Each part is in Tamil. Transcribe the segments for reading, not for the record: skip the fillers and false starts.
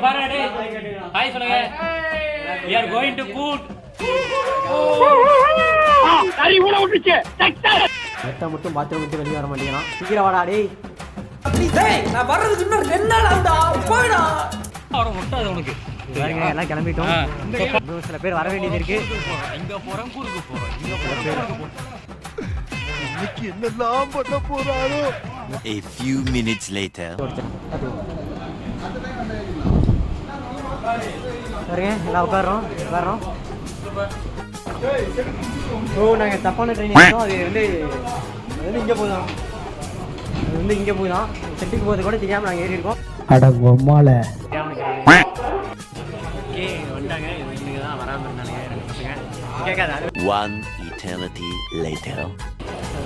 ஹாய் சொல்லுங்க. We are going to food. சரி உள்ள விட்டுச்சு. வெட்ட மட்டும் பாத்ரூம் விட்டு வெளிய வர மாட்டேங்கிறான். சீக்கிரம் வாடா டேய். டேய் நான் வர்றதுக்கு இன்னும் 2 நாள் ஆகும்டா. போய்டா. அவர முட்டாது உனக்கு. பாருங்க எல்லாம் கிளம்பிட்டோம். இன்னும் சில பேர் வர வேண்டியது இருக்கு. இங்க போறோம் கூருக்கு போறோம். இங்க போறோம். இன்னைக்கு என்னெல்லாம் பண்ண போறாரோ. A few minutes later. பாருங்க எல்லாம் உட்காரோம். ஓ நாங்கள் தப்பான ட்ரெயின் எடுத்தோம். அது வந்து இங்கே போதும். அது வந்து இங்கே போதும். செட்டுக்கு போகிறது கூட தெரியாமல் நாங்கள் ஏறி இருக்கோம். அட பொம்மால ஓகே வந்துட்டாங்க. இன்னைக்கு தான் வராமல் இருந்தாங்க பசங்க. கேட்காத One eternity later.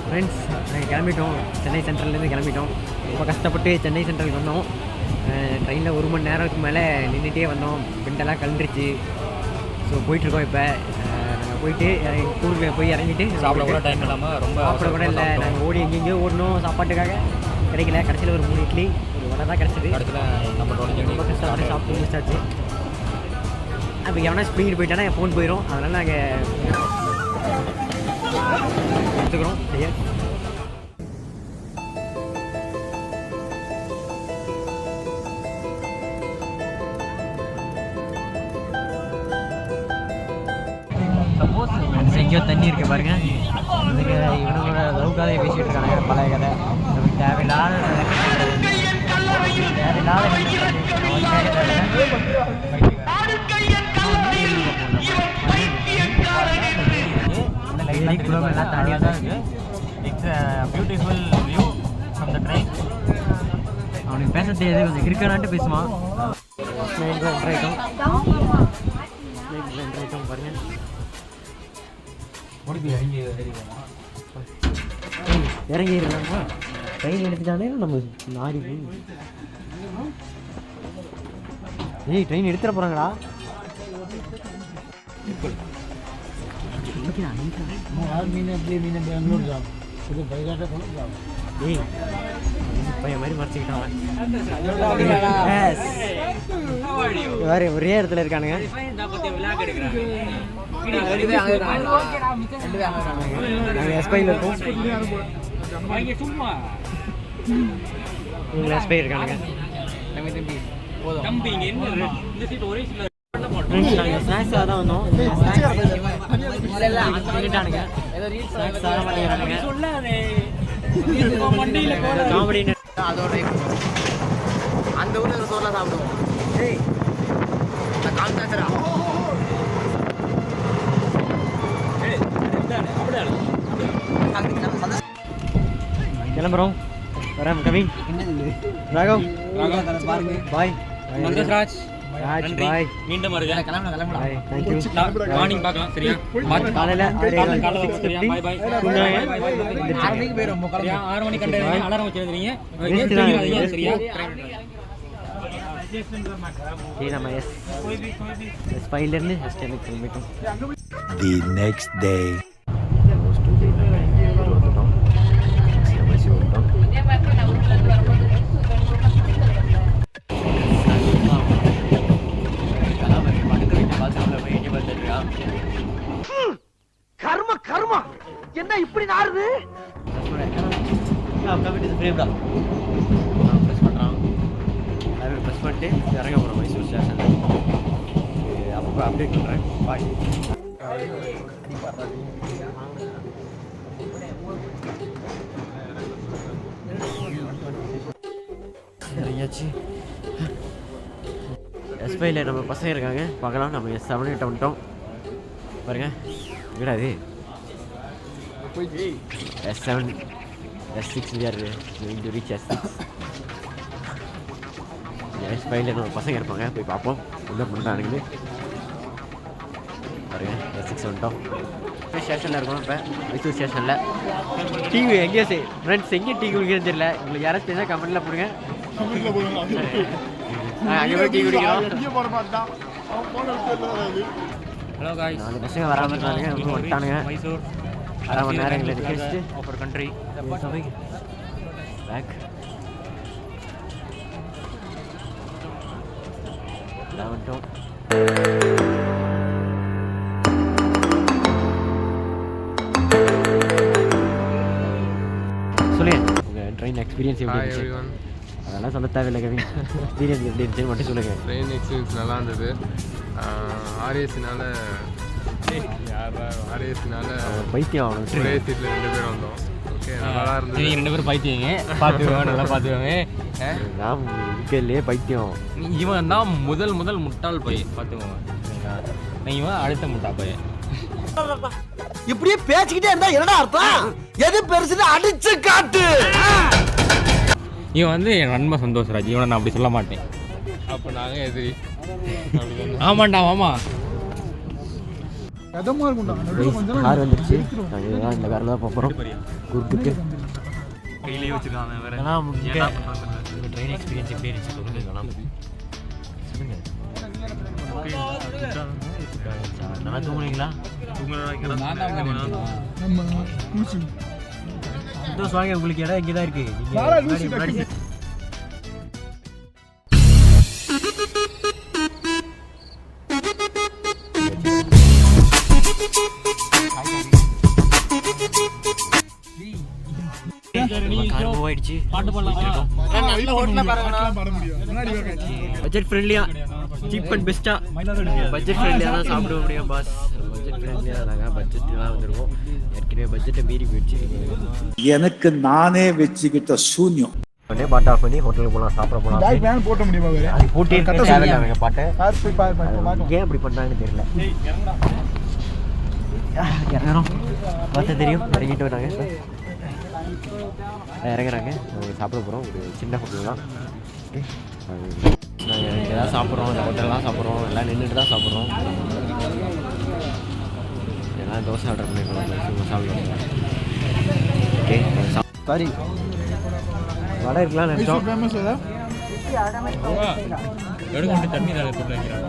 ஃப்ரெண்ட்ஸ் நாங்கள் கிளம்பிட்டோம். சென்னை சென்ட்ரல்லேருந்து கிளம்பிட்டோம். ரொம்ப கஷ்டப்பட்டு சென்னை சென்ட்ரலுக்கு வந்தோம். ட்ரெயினில் 1 மணி நேரத்துக்கு மேலே நின்றுட்டே வந்தோம். பெண்டெல்லாம் கலந்துருச்சு. ஸோ போயிட்டுருக்கோம். இப்போ நாங்கள் போயிட்டு ஊருக்கு போய் இறங்கிட்டு சாப்பிட கூட டைம் இல்லாமல் ரொம்ப சாப்பிட கூட இல்லை. நாங்கள் ஓடி எங்கெங்கேயோ ஓடணும். சாப்பாட்டுக்காக கிடைக்கல. கடைசியில் ஒரு 3 இட்லி ஒரு வடை தான் கிடச்சிது. இடத்துல நம்ம ரொம்ப கஷ்டப்பட்டு சாப்பிட்டு முடிச்சாச்சு. அப்போ எவனா ஸ்ப்ரிங்கிட்டு போயிட்டானா என் ஃபோன் போயிடும். அதனால் நாங்கள் எடுத்துக்கிறோம். சரியா எங்கேயோ தண்ணி இருக்கு பாருங்க. இதுக்கு இவனோட லவ் கதையை பேசிட்டு இருக்காங்க. பழைய கதை நமக்கு தேவையில்லாத எல்லாம் தனியாக தான் இருக்கு. It's beautiful view from the train. அவனுக்கு பேச தெரியாது. கொஞ்சம் கிரிக்கெட்டான்ட்டு பேசுவான். பாருங்க இறங்கிடுறாங்க. ட்ரெயின் எடுத்துட்டாலே நம்ம நாரி. ஏய் ட்ரெயின் எடுத்துட போகிறாங்களா? ஏய் பையன் மாதிரி மறைச்சிக்கிட்டான். வேறு ஒரே இடத்துல இருக்கானுங்க. நாங்கள் எஸ்பையில் இருக்கோம். இவங்க எஸ்பை இருக்கானுங்க. நாங்கள் ஸ்நாக்ஸாக தான் வந்தோம். ஸ்நாக்ஸாக பண்ணிக்கிறானுங்க. காமெடி அதோட அந்த ஊரில் சோறுல சாப்பிடுவோம். கால்தாச்சரா கிளம்புறோம். வரேன் கவிங். ராகவ் பாருங்க. பாய். ராஜ் பாய். மீண்டும் வருக. கிளம்பலாம். பாய். தேங்க்யூ. மார்னிங் பார்க்கலாம். சரியா காலையில் பாய் பாய். 6 மணிக்கு போயிடும். 6 மணிக்கு கண்டு அலாரம் வச்சிருந்தீங்க. சரியா நம்ம எஸ் ஃபைலேருந்து ஹாஸ்டலுக்கு கிளம்பிட்டோம். The next day. கர்மா என்ன இப்படி நாறுது? ப்ரெஸ் பண்ணிட்டு இறங்க போகிறோம் மைசூர் ஸ்டேஷன். அப்போ அப்டேட் பண்ணுறேன். பாய். இறங்கியாச்சு. எஸ்பையில் நம்ம பசங்க இருக்காங்க பார்க்கலாம். நம்ம S7 வந்துட்டோம் பாருங்க. விடாது S7 S6 we are going to reach S6. S5ல நம்ம பசங்க இருப்பாங்க. போய் பார்ப்போம் என்ன பண்ணுறானுங்க பாருங்க. S6 வந்துட்டோம். ஸ்டேஷனில் இருக்கோம். இப்போ மைசூர் ஸ்டேஷனில் டீ எங்கேயோ ஃப்ரெண்ட்ஸ் எங்கேயும் டீ குடிக்கிறது தெரியல. உங்களுக்கு யாராச்சும் தெரிஞ்சால் கமெண்ட்டில் போடுங்க. அங்கே போய் டீ குடிக்கிறோம். Hello guys. 4 பசங்க வராமல் இருந்தாங்க. அவங்க வந்துட்டானுங்க. மைசூர் 1/2 மணி நேரம் எங்களை ரிக்வெஸ்ட்டு ஆஃபர் கண்ட்ரி பேக். நான் வந்துட்டோம். சொல்லுங்கள் உங்கள் ட்ரெயின் எக்ஸ்பீரியன்ஸ் எப்படி இருந்துச்சு? அதெல்லாம் சொல்ல தேவையில்லை கவின். எக்ஸ்பீரியன்ஸ் எப்படி இருந்துச்சு மட்டும் சொல்லுங்கள். ட்ரெயின் எக்ஸ்பீரியன்ஸ் நல்லா இருந்தது. ஆர்ஏசினால பைத்தியம் ஆகணும். ஒரே சீட்டில் 2 பேர் வந்தோம். ஓகே நல்லா இருந்தது. நீங்கள் 2 பேரும் பைத்தியங்க, பார்த்துக்குவேன், நல்லா பார்த்துக்குவேன். நான் இருக்கலையே பைத்தியம். இவன் தான் முதல் முட்டாள் பையன், பார்த்துக்கோங்க. இவன் அடுத்த முட்டா பையன். இப்படியே பேசிக்கிட்டே இருந்தா என்னடா அர்த்தம்? எது பெருசுன்னு அடிச்சு காட்டு. இவன் வந்து என் நண்பன் சந்தோஷராஜ். இவனை நான் அப்படி சொல்ல மாட்டேன். அப்போ நாங்கள் எதிரி. ஆமாண்டா மாமா. கார் வந்துருச்சு. நாங்கள் இந்த காரில் தான் போகிறோம். குறுக்குக்கு கையிலேயே வச்சுருக்காங்க. ட்ரெயின் எக்ஸ்பீரியன்ஸ் எப்படி இருந்துச்சு சொல்லுங்கள். நல்லா தூங்குனீங்களா? சந்தோஷம் வாங்க. உங்களுக்கு இடம் இங்கே தான் இருக்குது. பட்ஜெட் ஃப்ரெண்ட்லியா, சீப் அண்ட் பெஸ்டா, பட்ஜெட் ஃப்ரெண்ட்லியாக தான் சாப்பிட முடியும் பாஸ். பட்ஜெட் ஃப்ரெண்ட்லியாக நாங்கள் பட்ஜெட்லாம் வந்துருக்கோம். ஏற்கனவே பட்ஜெட்டை மீறி போயிடுச்சு. எனக்கு நானே வச்சுக்கிட்ட சூன்யம். உடனே பாட்டு ஆஃப் பண்ணி ஹோட்டலுக்கு போகலாம், சாப்பிட போகலாம். போட்ட முடியுமா? அது போட்டி தேவையில்லை பாட்டை. ஏன் அப்படி பண்ணுறாங்கன்னு தெரியல. இறங்குறோம், பார்த்தா தெரியும். இறங்கிட்டு வராங்க, இறங்குறாங்க. நாங்கள் சாப்பிட போகிறோம். ஒரு சின்ன ஹோட்டல் தான். நாங்கள் இங்கே தான் சாப்பிட்றோம். இந்த ஹோட்டல் தான் சாப்பிட்றோம். எல்லாம் நின்றுட்டு தான் சாப்பிட்றோம். எல்லாம் தோசை ஆர்டர் பண்ணிருக்கோம். சாப்பிடுவோம். ஓகே சாரி வடை இருக்கலாம்னு நினச்சோம். தண்ணி தான் போட்டு வைக்கிறாங்க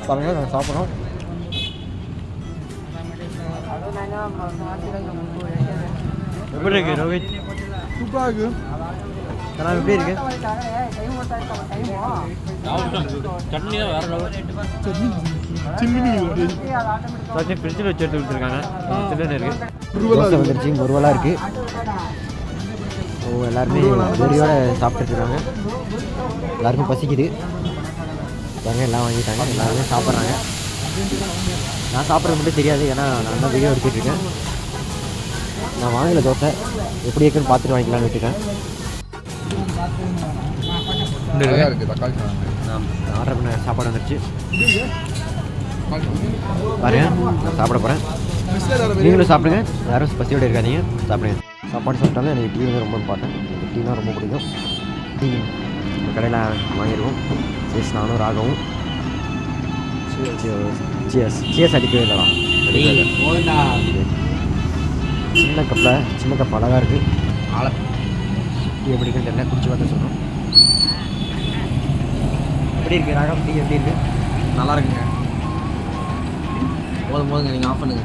பாருங்கள். நாங்கள் சாப்பிட்றோம். எப்படி இருக்கு ரோஹித்? சூப்பராக இருக்கு. அதெல்லாம் எப்படி இருக்கு? சட்னி தான் வேற லெவல். சட்னி ஃப்ரிட்ஜில் வச்சு எடுத்து கொடுத்துருக்காங்க. சின்ன இருக்குது. தோசை வந்துருச்சு, முருவலாக இருக்குது. எல்லாருமே வெறியோட சாப்பிட்டுட்டு இருக்காங்க. எல்லாருக்கும் பசிக்குது. பாருங்க எல்லாம் வாங்கிட்டாங்க. எல்லாருமே சாப்பிட்றாங்க. நான் சாப்பிட்றது மட்டும் தெரியாது, ஏன்னா நான் தான் வீடியோ எடுத்துகிட்டு இருக்கேன். நான் வாங்கலை தோசை, எப்படி இருக்குன்னு பார்த்துட்டு வாங்கிக்கலான்னு விட்டுட்டேன். நான் ஆர்டர் பண்ண சாப்பாடு வந்துருச்சு. பாருங்க நான் சாப்பிட போகிறேன். நீங்களும் சாப்பிடுங்க, யாரும் பசியோடு இருக்காதீங்க, சாப்பிடுங்க. சாப்பாடு சாப்பிட்டாலும் எனக்கு டீ வந்து ரொம்ப இம்பார்ட்டன்ட். எனக்கு டீ தான் ரொம்ப பிடிக்கும். டீ இந்த கடையில் வாங்கிடுவோம். சேஸ் நானும் ராகவும் சேஸ் அடிக்கவே இல்லைடா. சின்ன கப் அழகாக இருக்குது. டீ எப்படி இருக்குன்னு தெரியல, குடிச்சு பார்த்து சொல்கிறோம். எப்படி இருக்குது ராகம்? டீ எப்படி இருக்குது? நல்லா இருக்குங்க. போதுங்க, நீங்கள் ஆஃப் பண்ணுங்க.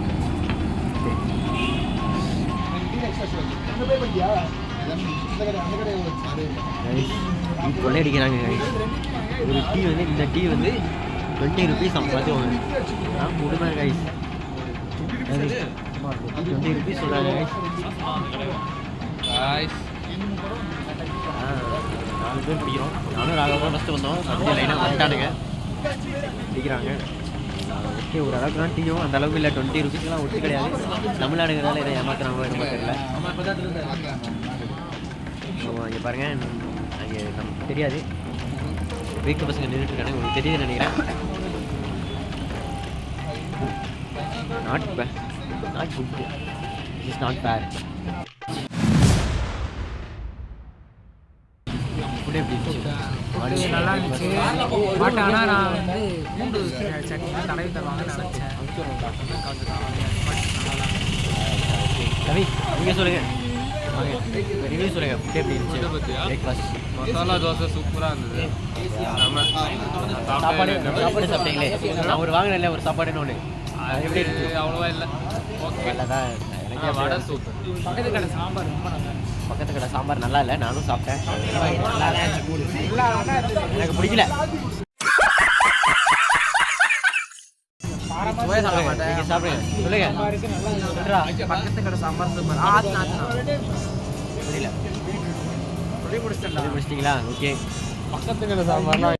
கொள்ளை அடிக்கிறாங்க. ஒரு டீ வந்து, இந்த டீ வந்து 20 rupees பார்த்துக்கோங்க. நான் கொடுமை கைஸ். 20 rupees சொல்கிறாங்க கைஸ். 4 பேர் பிடிக்கிறோம். நானும் ராகவும் ஃபஸ்ட்டு வந்தோம். அப்படியே லைனாக வந்துட்டானுங்க, பிடிக்கிறாங்க. ஓகே, ஒரு அளவுக்கு தான் டீயும் அந்த அளவுக்கு இல்லை. 20 rupeesலாம் ஒட்டு கிடையாது. தமிழ்நாடுங்கிறதால இதை ஏமாத்துறாங்களோ என்னமோ தெரியல. இங்கே பாருங்கள், அங்கே நமக்கு தெரியாது. வீட்டு பசங்க நின்றுட்டு இருக்காங்க, உங்களுக்கு தெரியுதுன்னு நினைக்கிறேன். Not good, is not bad. Food எப்படி இருந்துச்சு? நல்லா இருந்துச்சு. பட் ஆனால் நான் வந்து பூண்டு சட்னி தடவி தருவாங்கன்னு நினச்சேன். ரவி நீங்கள் சொல்லுங்கள், ரிவ்யூ சொல்லுங்கள். ஃபுட் எப்படி இருந்துச்சு? பிரேக்ஃபாஸ்ட் மசாலா தோசை சூப்பராக இருந்தது. சாப்பாடு சாப்பிட்டீங்களே, நான் ஒரு வாங்கினேன்ல ஒரு சாப்பாடுன்னு ஒன்று, அது எப்படி இருந்துச்சு? அவ்வளோவா இல்லை, நல்லா தான். எனக்கு வடை சூப்பர். பக்கத்து கடை சாம்பார் ரொம்ப நல்லா இருந்துச்சு. பக்கத்து கடை சாம்பார் நல்லா இல்லை, நானும் சாப்பிட்டேன். எனக்கு பிடிக்கல. சுவையா சாப்பிட மாட்டேன். நீங்கள் சாப்பிடுங்க சொல்லுங்க சொல்றா பக்கத்து கடை சாம்பார் சூப்பர். ஆச்சுனா புரியல சொல்லி முடிச்சிட்டேன்டா. முடிச்சிட்டிங்களா ஓகே பக்கத்துக்கு சாம்பார்லாம்